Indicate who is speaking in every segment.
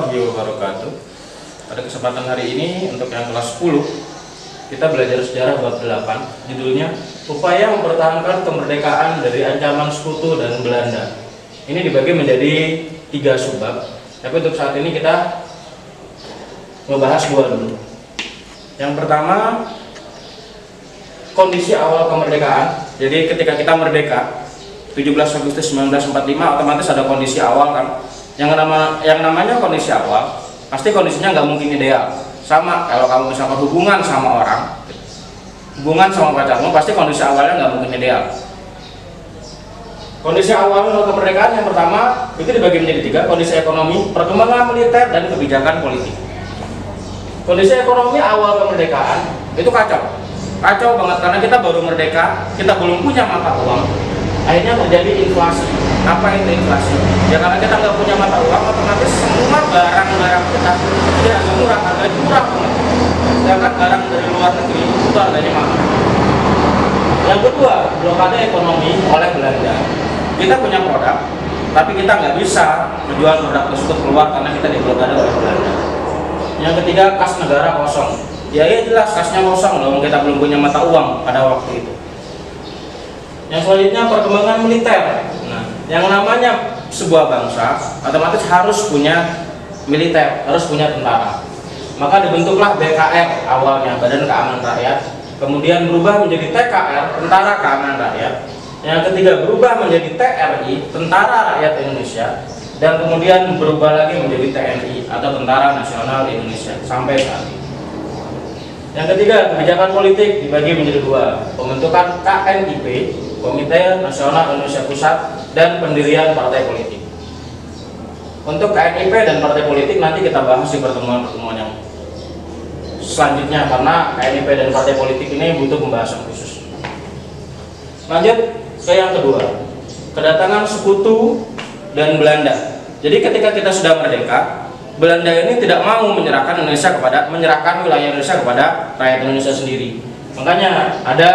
Speaker 1: warahmatullahi wabarakatuh. Pada kesempatan hari ini untuk yang kelas 10 kita belajar sejarah bab 8, judulnya Upaya Mempertahankan Kemerdekaan dari Ancaman Sekutu dan Belanda. Ini dibagi menjadi 3 subbab, tapi untuk saat ini kita membahas 2 dulu. Yang pertama, kondisi awal kemerdekaan. Jadi ketika kita merdeka 17 Agustus 1945, otomatis ada kondisi awal kan. Yang namanya kondisi awal, pasti kondisinya nggak mungkin ideal. Sama kalau kamu misalkan hubungan sama orang, hubungan sama pacarmu, pasti kondisi awalnya nggak mungkin ideal. Kondisi awal kemerdekaan yang pertama itu dibagi menjadi 3, kondisi ekonomi, perkembangan militer, dan kebijakan politik. Kondisi ekonomi awal kemerdekaan itu kacau banget karena kita baru merdeka, kita belum punya mata uang, akhirnya terjadi inflasi. Apa itu inflasi? Ya karena kita nggak punya mata uang, otomatis semua barang-barang kita jadi agak murah, harganya murah banget. Sedangkan barang dari luar negeri itu harganya mahal. Yang kedua, blokade ekonomi oleh Belanda. Kita punya produk, tapi kita nggak bisa menjual produk tersebut keluar karena kita diblokade oleh Belanda. Yang ketiga, kas negara kosong. Ya jelas kasnya kosong loh, kita belum punya mata uang pada waktu itu. Yang selanjutnya, perkembangan militer. Nah, yang namanya sebuah bangsa otomatis harus punya militer, harus punya tentara. Maka dibentuklah BKR awalnya, Badan Keamanan Rakyat, kemudian berubah menjadi TKR, Tentara Keamanan Rakyat. Yang ketiga berubah menjadi TRI, Tentara Rakyat Indonesia, dan kemudian berubah lagi menjadi TNI atau Tentara Nasional Indonesia sampai saat ini. Yang ketiga, kebijakan politik dibagi menjadi 2, pembentukan KNIP, Komite Nasional Indonesia Pusat, dan pendirian partai politik. Untuk KNIP dan partai politik nanti kita bahas di pertemuan-pertemuan yang selanjutnya, karena KNIP dan partai politik ini butuh pembahasan khusus. Lanjut ke yang kedua, kedatangan sekutu dan Belanda. Jadi ketika kita sudah merdeka, Belanda ini tidak mau menyerahkan wilayah Indonesia kepada rakyat Indonesia sendiri. Makanya ada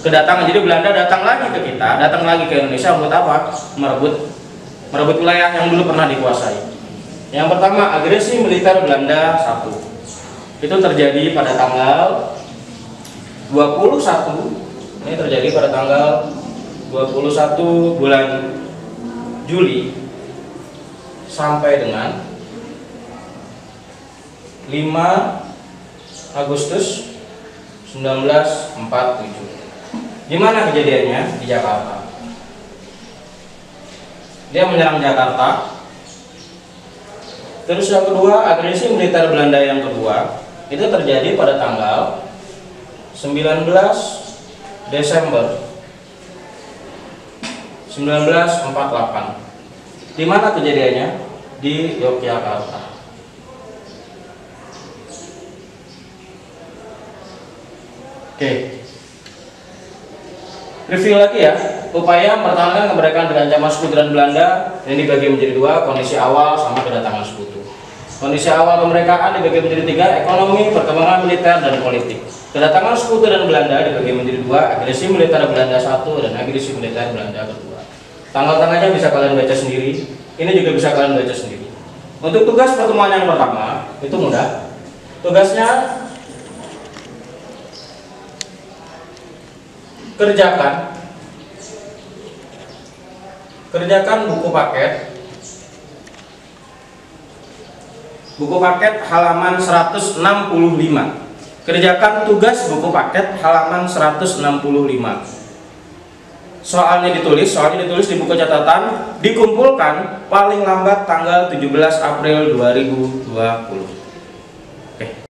Speaker 1: kedatangan, jadi Belanda datang lagi ke kita, datang lagi ke Indonesia untuk apa? Merebut wilayah yang dulu pernah dikuasai. Yang pertama, agresi militer Belanda 1. Itu terjadi pada tanggal 21. Ini terjadi pada tanggal 21 bulan Juli sampai dengan 5 Agustus 1947. Di mana kejadiannya? Di Jakarta. Dia menyerang Jakarta. Terus yang kedua, agresi militer Belanda yang kedua itu terjadi pada tanggal 19 Desember 1948. Di mana kejadiannya? Di Yogyakarta. Oke, review lagi ya. Upaya mempertahankan kemerdekaan dari ancaman sekutu dan Belanda ini dibagi menjadi 2, kondisi awal sama kedatangan sekutu. Kondisi awal kemerdekaan dibagi menjadi 3, ekonomi, perkembangan militer, dan politik. Kedatangan sekutu dan Belanda dibagi menjadi 2, agresi militer Belanda 1 dan agresi militer Belanda kedua. Tanggal-tanggalnya bisa kalian baca sendiri. Ini juga bisa kalian baca sendiri. Untuk tugas pertemuan yang pertama itu mudah. Tugasnya kerjakan buku paket halaman 165. Kerjakan tugas buku paket halaman 165. Soalnya ditulis di buku catatan, dikumpulkan paling lambat tanggal 17 April 2020. Oke.